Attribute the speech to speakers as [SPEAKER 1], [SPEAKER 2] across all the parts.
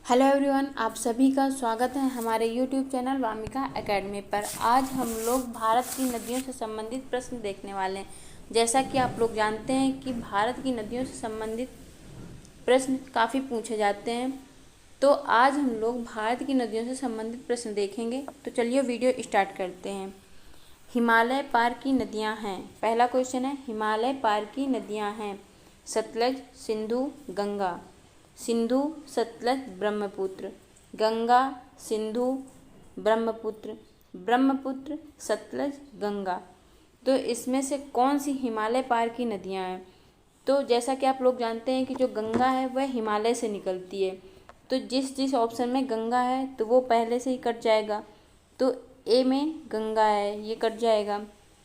[SPEAKER 1] Hello everyone, आप सभी का स्वागत है हमारे यूट्यूब चैनल वामिका एकेडमी पर। आज हम लोग भारत की नदियों से संबंधित प्रश्न देखने वाले हैं। जैसा कि आप लोग जानते हैं कि भारत की नदियों से संबंधित प्रश्न काफ़ी पूछे जाते हैं, तो आज हम लोग भारत की नदियों से संबंधित प्रश्न देखेंगे। तो चलिए वीडियो स्टार्ट करते हैं। हिमालय पार की नदियाँ हैं। पहला क्वेश्चन है, हिमालय पार की नदियाँ हैं सतलज, सिंधु, गंगा। सिंधु, सतलज, ब्रह्मपुत्र। गंगा, सिंधु, ब्रह्मपुत्र। ब्रह्मपुत्र, सतलज, गंगा। तो इसमें से कौन सी हिमालय पार की नदियाँ हैं? तो जैसा कि आप लोग जानते हैं कि जो गंगा है वह हिमालय से निकलती है। तो जिस जिस ऑप्शन में गंगा है तो वो पहले से ही कट जाएगा। तो ए में गंगा है, ये कट जाएगा।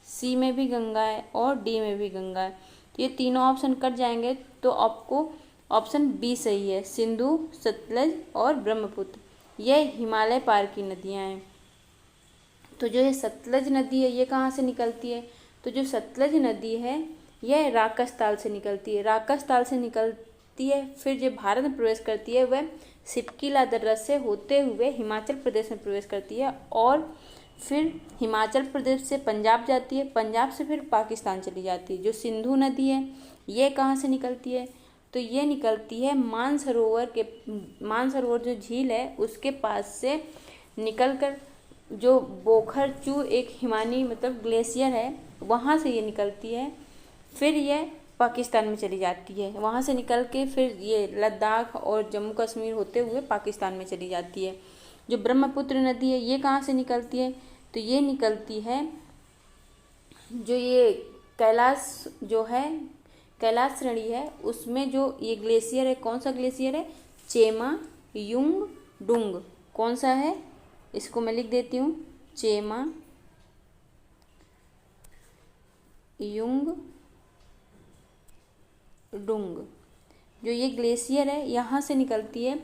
[SPEAKER 1] सी में भी गंगा है और डी में भी गंगा है, तो ये तीनों ऑप्शन कट जाएंगे। तो आपको ऑप्शन बी सही है, सिंधु, सतलज और ब्रह्मपुत्र यह हिमालय पार की नदियाँ हैं। तो जो ये सतलज नदी है ये कहाँ से निकलती है? तो जो सतलज नदी है यह राकस-ताल से निकलती है। राकस-ताल से निकलती है, फिर जो भारत में प्रवेश करती है वह सिपकीला दर्रा से होते हुए हिमाचल प्रदेश में प्रवेश करती है और फिर हिमाचल प्रदेश से पंजाब जाती है, पंजाब से फिर पाकिस्तान चली जाती है। जो सिंधु नदी है ये कहाँ से निकलती है? तो ये निकलती है मानसरोवर जो झील है उसके पास से निकलकर, जो बोखरचू एक हिमानी मतलब ग्लेशियर है वहाँ से ये निकलती है, फिर ये पाकिस्तान में चली जाती है। वहाँ से निकल के फिर ये लद्दाख और जम्मू कश्मीर होते हुए पाकिस्तान में चली जाती है। जो ब्रह्मपुत्र नदी है ये कहाँ से निकलती है? तो ये निकलती है, जो ये कैलाश श्रेणी है उसमें जो ये ग्लेशियर है, कौन सा ग्लेशियर है? चेमा युंग डुंग। कौन सा है? इसको मैं लिख देती हूँ, चेमा युंग डुंग। जो ये ग्लेशियर है यहाँ से निकलती है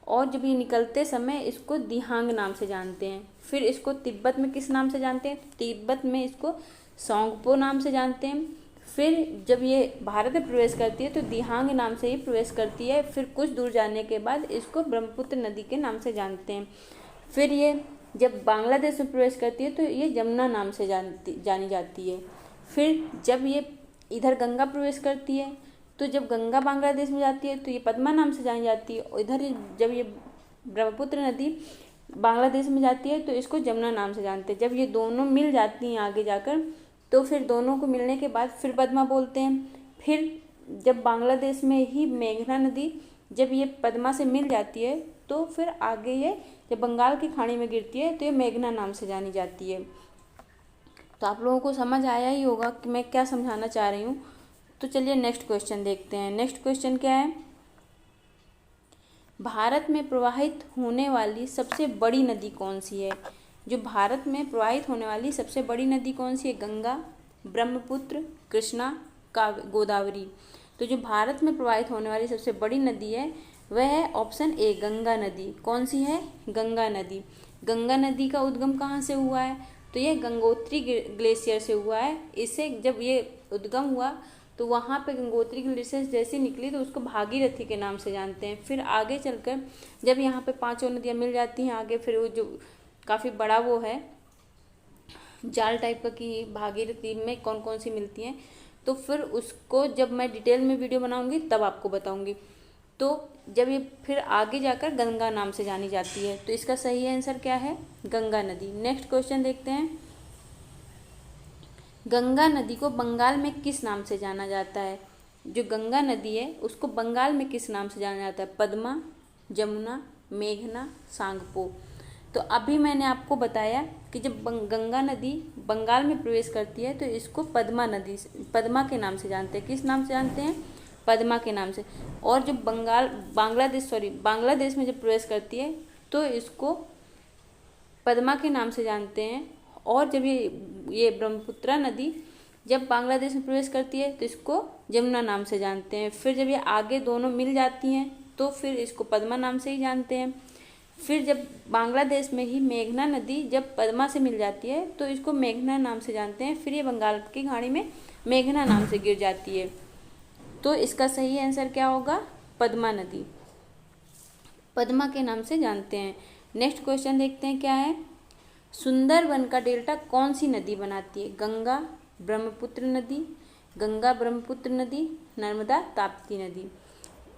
[SPEAKER 1] और जब ये निकलते समय इसको दिहांग नाम से जानते हैं। फिर इसको तिब्बत में किस नाम से जानते हैं? तिब्बत में इसको सौंगपो नाम से जानते हैं। फिर जब ये भारत में प्रवेश करती है तो दिहांग नाम से ही प्रवेश करती है। फिर कुछ दूर जाने के बाद इसको ब्रह्मपुत्र नदी के नाम से जानते हैं। फिर ये जब बांग्लादेश में प्रवेश करती है तो ये जमुना नाम से जानी जाती है। फिर जब ये इधर गंगा प्रवेश करती है तो जब गंगा बांग्लादेश में जाती है तो ये पद्मा नाम से जानी जाती है। और इधर जब ये ब्रह्मपुत्र नदी बांग्लादेश में जाती है तो इसको जमुना नाम से जानते हैं। जब ये दोनों मिल जाती हैं आगे जाकर तो फिर दोनों को मिलने के बाद फिर पद्मा बोलते हैं। फिर जब बांग्लादेश में ही मेघना नदी जब ये पद्मा से मिल जाती है तो फिर आगे ये जब बंगाल की खाड़ी में गिरती है तो ये मेघना नाम से जानी जाती है। तो आप लोगों को समझ आया ही होगा कि मैं क्या समझाना चाह रही हूँ। तो चलिए नेक्स्ट क्वेश्चन देखते हैं। नेक्स्ट क्वेश्चन क्या है? भारत में प्रवाहित होने वाली सबसे बड़ी नदी कौन सी है? जो भारत में प्रवाहित होने वाली सबसे बड़ी नदी कौन सी है? गंगा, ब्रह्मपुत्र, कृष्णा, गोदावरी। तो जो भारत में प्रवाहित होने वाली सबसे बड़ी नदी है वह है ऑप्शन ए, गंगा नदी। कौन सी है? गंगा नदी। गंगा नदी का उद्गम कहाँ से हुआ है? तो यह गंगोत्री ग्लेशियर से हुआ है। इससे जब ये उद्गम हुआ तो वहाँ पे गंगोत्री ग्लेशियर जैसे निकली तो उसको भागीरथी के नाम से जानते हैं। फिर आगे चलकर जब यहाँ पे पांचों नदियाँ मिल जाती हैं आगे, फिर वो जो काफ़ी बड़ा वो है जाल टाइप का कि भागीरथी में कौन कौन सी मिलती हैं, तो फिर उसको जब मैं डिटेल में वीडियो बनाऊंगी तब आपको बताऊंगी। तो जब ये फिर आगे जाकर गंगा नाम से जानी जाती है। तो इसका सही आंसर क्या है? गंगा नदी। नेक्स्ट क्वेश्चन देखते हैं। गंगा नदी को बंगाल में किस नाम से जाना जाता है? जो गंगा नदी है उसको बंगाल में किस नाम से जाना जाता है? पद्मा, जमुना, मेघना, सांगपो। तो अभी मैंने आपको बताया कि जब गंगा नदी बंगाल में प्रवेश करती है तो इसको पद्मा के नाम से जानते हैं। किस नाम से जानते हैं? पद्मा के नाम से। और जब बांग्लादेश में जब प्रवेश करती है तो इसको पद्मा के नाम से जानते हैं। और जब ये ब्रह्मपुत्र नदी जब बांग्लादेश में प्रवेश करती है तो इसको जमुना नाम से जानते हैं। फिर जब ये आगे दोनों मिल जाती हैं तो फिर इसको पद्मा नाम से ही जानते हैं। फिर जब बांग्लादेश में ही मेघना नदी जब पद्मा से मिल जाती है तो इसको मेघना नाम से जानते हैं। फिर ये बंगाल की खाड़ी में मेघना नाम से गिर जाती है। तो इसका सही आंसर क्या होगा? पद्मा नदी। पद्मा के नाम से जानते हैं। नेक्स्ट क्वेश्चन देखते हैं क्या है। सुंदरबन का डेल्टा कौन सी नदी बनाती है? गंगा ब्रह्मपुत्र नदी, गंगा ब्रह्मपुत्र नदी, नर्मदा ताप्ती नदी।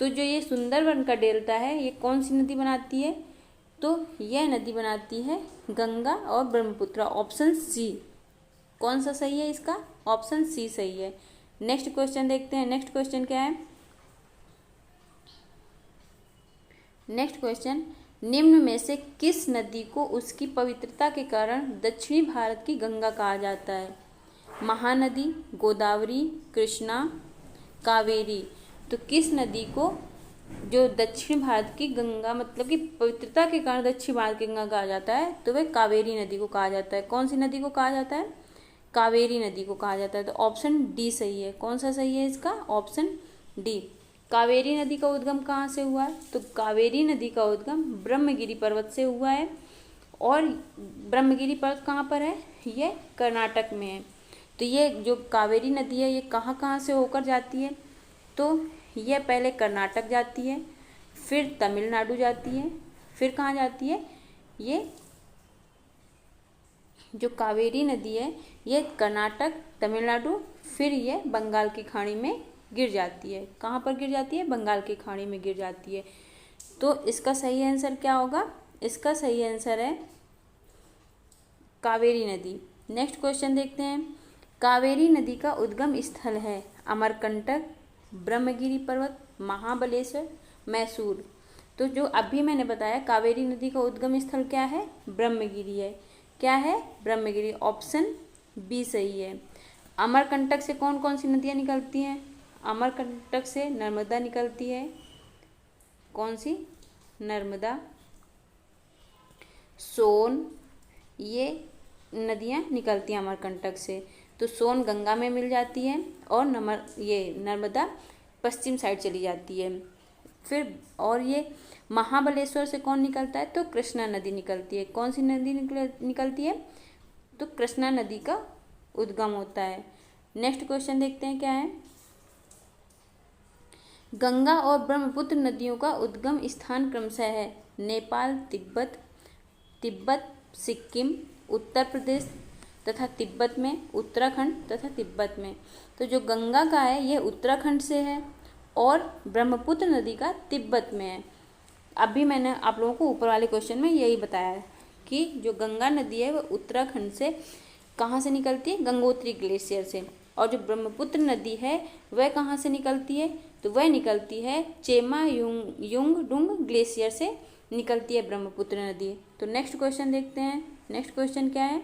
[SPEAKER 1] तो जो ये सुंदरबन का डेल्टा है ये कौन सी नदी बनाती है? तो यह नदी बनाती है गंगा और ब्रह्मपुत्र। Option C. कौन सा सही है इसका? ऑप्शन सी सही है। नेक्स्ट क्वेश्चन देखते हैं। नेक्स्ट क्वेश्चन क्या है? नेक्स्ट क्वेश्चन, निम्न में से किस नदी को उसकी पवित्रता के कारण दक्षिणी भारत की गंगा कहा जाता है? महानदी, गोदावरी, कृष्णा, कावेरी। तो किस नदी को जो दक्षिण भारत की गंगा मतलब कि पवित्रता के कारण दक्षिण भारत की गंगा कहा जाता है? तो वह कावेरी नदी को कहा जाता है। कौन सी नदी को कहा जाता है? कावेरी नदी को कहा जाता है। तो ऑप्शन डी सही है। कौन सा सही है इसका? Option D. कावेरी नदी का उद्गम कहाँ से हुआ है? तो कावेरी नदी का उद्गम ब्रह्मगिरी पर्वत से हुआ है। और ब्रह्मगिरी पर्वत कहाँ पर है? ये कर्नाटक में है। तो ये जो कावेरी नदी है ये कहाँ कहाँ से होकर जाती है? तो यह पहले कर्नाटक जाती है, फिर तमिलनाडु जाती है, फिर कहाँ जाती है? ये जो कावेरी नदी है ये कर्नाटक, तमिलनाडु, फिर ये बंगाल की खाड़ी में गिर जाती है। कहाँ पर गिर जाती है? बंगाल की खाड़ी में गिर जाती है। तो इसका सही आंसर क्या होगा? इसका सही आंसर है कावेरी नदी। नेक्स्ट क्वेश्चन देखते हैं। कावेरी नदी का उद्गम स्थल है अमरकंटक, ब्रह्मगिरी पर्वत, महाबलेश्वर, मैसूर। तो जो अभी मैंने बताया कावेरी नदी का उद्गम स्थल क्या है? ब्रह्मगिरी है। क्या है? ब्रह्मगिरी। ऑप्शन बी सही है। अमरकंटक से कौन कौन सी नदियाँ निकलती हैं? अमरकंटक से नर्मदा निकलती है। कौन सी? नर्मदा, सोन, ये नदियाँ निकलती हैं अमरकंटक से। तो सोन गंगा में मिल जाती है और नर्मदा पश्चिम साइड चली जाती है। फिर और ये महाबलेश्वर से कौन निकलता है? तो कृष्णा नदी निकलती है। कौन सी नदी निकलती है? तो कृष्णा नदी का उद्गम होता है। नेक्स्ट क्वेश्चन देखते हैं क्या है। गंगा और ब्रह्मपुत्र नदियों का उद्गम स्थान क्रमशः है नेपाल, तिब्बत, सिक्किम, उत्तर प्रदेश तथा तिब्बत में, उत्तराखंड तथा तिब्बत में। तो जो गंगा का है यह उत्तराखंड से है और ब्रह्मपुत्र नदी का तिब्बत में है। अभी मैंने आप लोगों को ऊपर वाले क्वेश्चन में यही बताया है कि जो गंगा नदी है वह उत्तराखंड से कहाँ से निकलती है? गंगोत्री ग्लेशियर से। और जो ब्रह्मपुत्र नदी है वह कहाँ से निकलती है? तो वह निकलती है चेमा युंगडुंग ग्लेशियर से निकलती है ब्रह्मपुत्र नदी। तो नेक्स्ट क्वेश्चन देखते हैं। नेक्स्ट क्वेश्चन क्या है।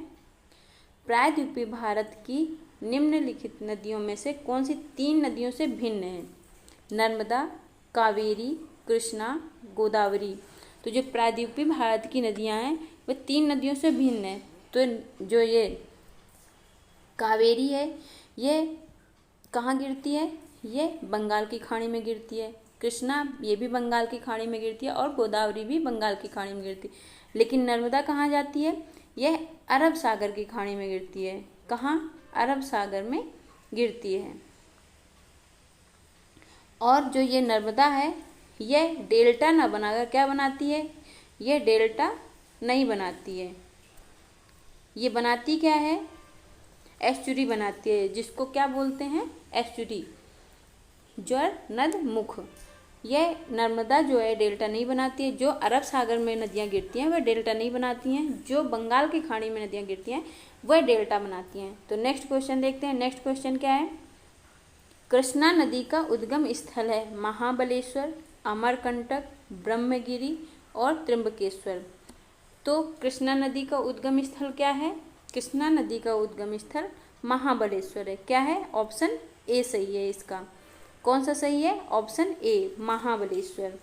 [SPEAKER 1] प्रायद्वीपीय भारत की निम्नलिखित नदियों में से कौन सी 3 नदियों से भिन्न है? नर्मदा, कावेरी, कृष्णा, गोदावरी। तो जो प्रायद्वीपीय भारत की नदियां हैं वह 3 नदियों से भिन्न है। तो जो ये कावेरी है ये कहाँ गिरती है? ये बंगाल की खाड़ी में गिरती है। कृष्णा ये भी बंगाल की खाड़ी में गिरती है और गोदावरी भी बंगाल की खाड़ी में गिरती है। लेकिन नर्मदा कहाँ जाती है? यह अरब सागर की खाड़ी में गिरती है। कहाँ? अरब सागर में गिरती है। और जो ये नर्मदा है यह डेल्टा ना बनाकर क्या बनाती है? यह डेल्टा नहीं बनाती है। ये बनाती क्या है? एस्चुरी बनाती है, जिसको क्या बोलते हैं? एस्चुरी, ज्वर नद मुख। यह नर्मदा जो है डेल्टा नहीं बनाती है। जो अरब सागर में नदियाँ गिरती हैं वह डेल्टा नहीं बनाती हैं। जो बंगाल की खाड़ी में नदियाँ गिरती हैं वह डेल्टा बनाती हैं। तो नेक्स्ट क्वेश्चन देखते हैं। नेक्स्ट क्वेश्चन क्या है। कृष्णा नदी का उद्गम स्थल है महाबलेश्वर, अमरकंटक, ब्रह्मगिरी और त्र्यंबकेश्वर। तो कृष्णा नदी का उद्गम स्थल क्या है? कृष्णा नदी का उद्गम स्थल महाबलेश्वर है। क्या है? ऑप्शन ए सही है इसका। कौन सा सही है? Option A, Mahabaleshwar.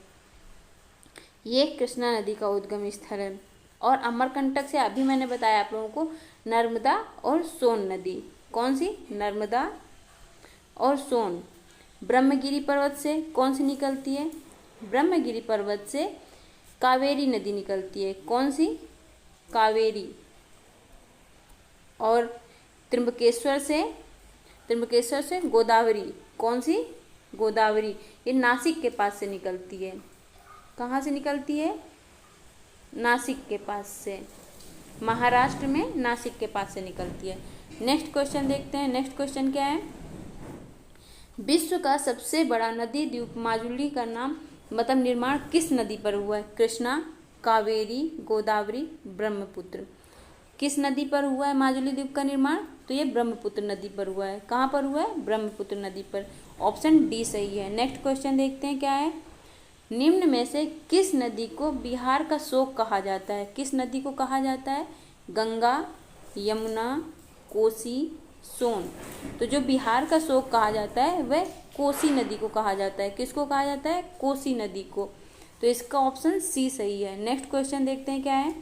[SPEAKER 1] ये कृष्णा नदी का उद्गम स्थल है। और अमरकंटक से अभी मैंने बताया आप लोगों को नर्मदा और सोन नदी। कौन सी? नर्मदा और सोन। ब्रह्मगिरी पर्वत से कौन सी निकलती है? ब्रह्मगिरी पर्वत से कावेरी नदी निकलती है। कौन सी? कावेरी। और त्र्यंबकेश्वर से गोदावरी। कौन सी? गोदावरी। ये नासिक के पास से निकलती है। कहाँ से निकलती है? नासिक के पास से, महाराष्ट्र में नासिक के पास से निकलती है। नेक्स्ट क्वेश्चन देखते हैं। नेक्स्ट क्वेश्चन क्या है? विश्व का सबसे बड़ा नदी द्वीप माजुली का नाम मतलब निर्माण किस नदी पर हुआ है? कृष्णा, कावेरी, गोदावरी, ब्रह्मपुत्र। किस नदी पर हुआ है माजुली द्वीप का निर्माण? तो ये ब्रह्मपुत्र नदी पर हुआ है। कहाँ पर हुआ है? ब्रह्मपुत्र नदी पर। ऑप्शन डी सही है। नेक्स्ट क्वेश्चन देखते हैं क्या है? निम्न में से किस नदी को बिहार का शोक कहा जाता है? किस नदी को कहा जाता है? गंगा, यमुना, कोसी, सोन। तो जो बिहार का शोक कहा जाता है वह कोसी नदी को कहा जाता है। किसको कहा जाता है? कोसी नदी को। तो इसका ऑप्शन सी सही है। नेक्स्ट क्वेश्चन देखते हैं क्या है?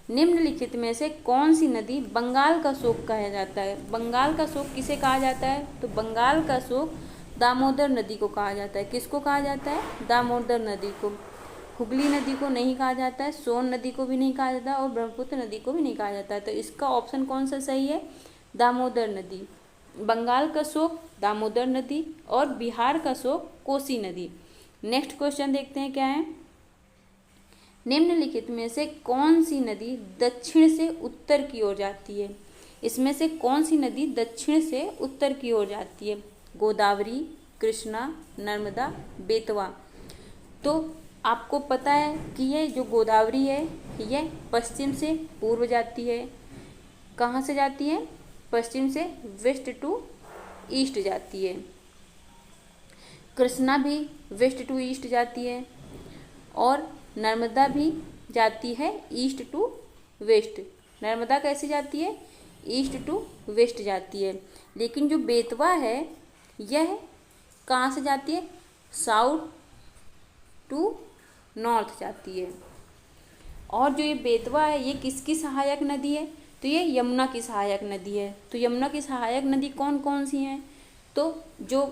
[SPEAKER 1] निम्नलिखित में से कौन सी नदी बंगाल का शोक कहा जाता है? बंगाल का शोक किसे कहा जाता है? तो बंगाल का शोक दामोदर नदी को कहा जाता है। किसको कहा जाता है? दामोदर नदी को। हुगली नदी को नहीं कहा जाता है, सोन नदी को भी नहीं कहा जाता और ब्रह्मपुत्र नदी को भी नहीं कहा जाता है। तो इसका ऑप्शन कौन सा सही है? दामोदर नदी। बंगाल का शोक दामोदर नदी और बिहार का शोक कोसी नदी। नेक्स्ट क्वेश्चन देखते हैं क्या है? निम्नलिखित में से कौन सी नदी दक्षिण से उत्तर की ओर जाती है? इसमें से कौन सी नदी दक्षिण से उत्तर की ओर जाती है? गोदावरी, कृष्णा, नर्मदा, बेतवा। तो आपको पता है कि ये जो गोदावरी है यह पश्चिम से पूर्व जाती है। कहाँ से जाती है? पश्चिम से वेस्ट टू ईस्ट जाती है। कृष्णा भी वेस्ट टू ईस्ट जाती है और नर्मदा भी जाती है ईस्ट टू वेस्ट। नर्मदा कैसे जाती है? ईस्ट टू वेस्ट जाती है। लेकिन जो बेतवा है यह कहाँ से जाती है? साउथ टू नॉर्थ जाती है। और जो ये बेतवा है ये किसकी सहायक नदी है? तो ये यमुना की सहायक नदी है। तो यमुना की सहायक नदी कौन कौन सी हैं? तो जो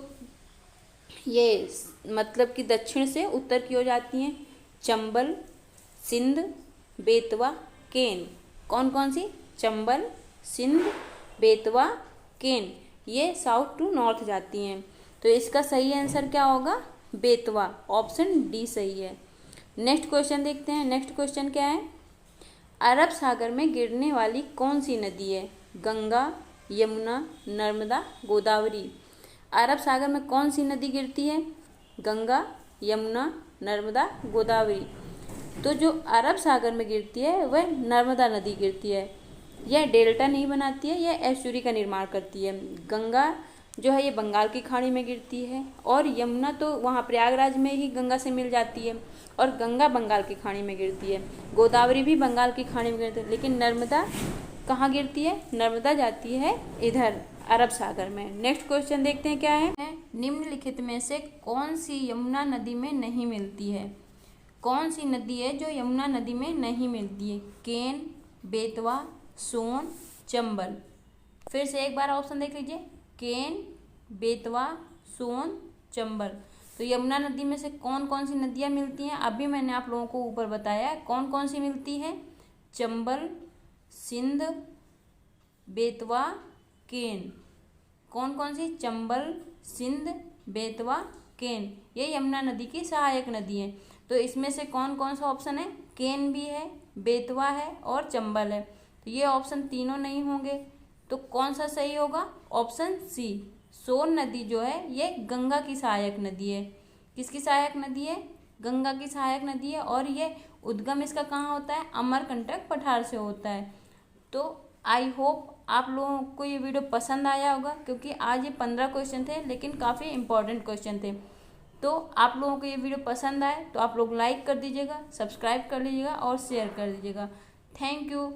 [SPEAKER 1] ये मतलब कि दक्षिण से उत्तर की ओर जाती हैं, चंबल, सिंध, बेतवा, केन। कौन कौन सी? चंबल, सिंध, बेतवा, केन। ये साउथ टू नॉर्थ जाती हैं। तो इसका सही आंसर क्या होगा? बेतवा। ऑप्शन डी सही है। नेक्स्ट क्वेश्चन देखते हैं। नेक्स्ट क्वेश्चन क्या है? अरब सागर में गिरने वाली कौन सी नदी है? गंगा, यमुना, नर्मदा, गोदावरी। अरब सागर में कौन सी नदी गिरती है? गंगा, यमुना, नर्मदा, गोदावरी। तो जो अरब सागर में गिरती है वह नर्मदा नदी गिरती है। यह डेल्टा नहीं बनाती है, यह एस्चुरी का निर्माण करती है। गंगा जो है ये बंगाल की खाड़ी में गिरती है और यमुना तो वहाँ प्रयागराज में ही गंगा से मिल जाती है और गंगा बंगाल की खाड़ी में गिरती है। गोदावरी भी बंगाल की खाड़ी में गिरती है। लेकिन नर्मदा कहाँ गिरती है? नर्मदा जाती है इधर अरब सागर में। नेक्स्ट क्वेश्चन देखते हैं क्या है? निम्नलिखित में से कौन सी यमुना नदी में नहीं मिलती है? कौन सी नदी है जो यमुना नदी में नहीं मिलती है? केन, बेतवा, सोन, चंबल। फिर से एक बार ऑप्शन देख लीजिए, केन, बेतवा, सोन, चंबल। तो यमुना नदी में से कौन कौन सी नदियाँ मिलती हैं? अभी मैंने आप लोगों को ऊपर बताया कौन कौन सी मिलती है। चंबल, सिंध, बेतवा, केन। कौन कौन सी? चंबल, सिंध, बेतवा, केन। ये यमुना नदी की सहायक नदी है। तो इसमें से कौन कौन सा ऑप्शन है? केन भी है, बेतवा है और चंबल है। तो ये ऑप्शन तीनों नहीं होंगे। तो कौन सा सही होगा? Option C. सोन नदी जो है ये गंगा की सहायक नदी है। किसकी सहायक नदी है? गंगा की सहायक नदी है और ये उद्गम इसका कहाँ होता है? अमरकंटक पठार से होता है। तो आई होप आप लोगों को ये वीडियो पसंद आया होगा, क्योंकि आज ये 15 क्वेश्चन थे लेकिन काफ़ी इंपॉर्टेंट क्वेश्चन थे। तो आप लोगों को ये वीडियो पसंद आए तो आप लोग लाइक कर दीजिएगा, सब्सक्राइब कर लीजिएगा और शेयर कर दीजिएगा। Thank you.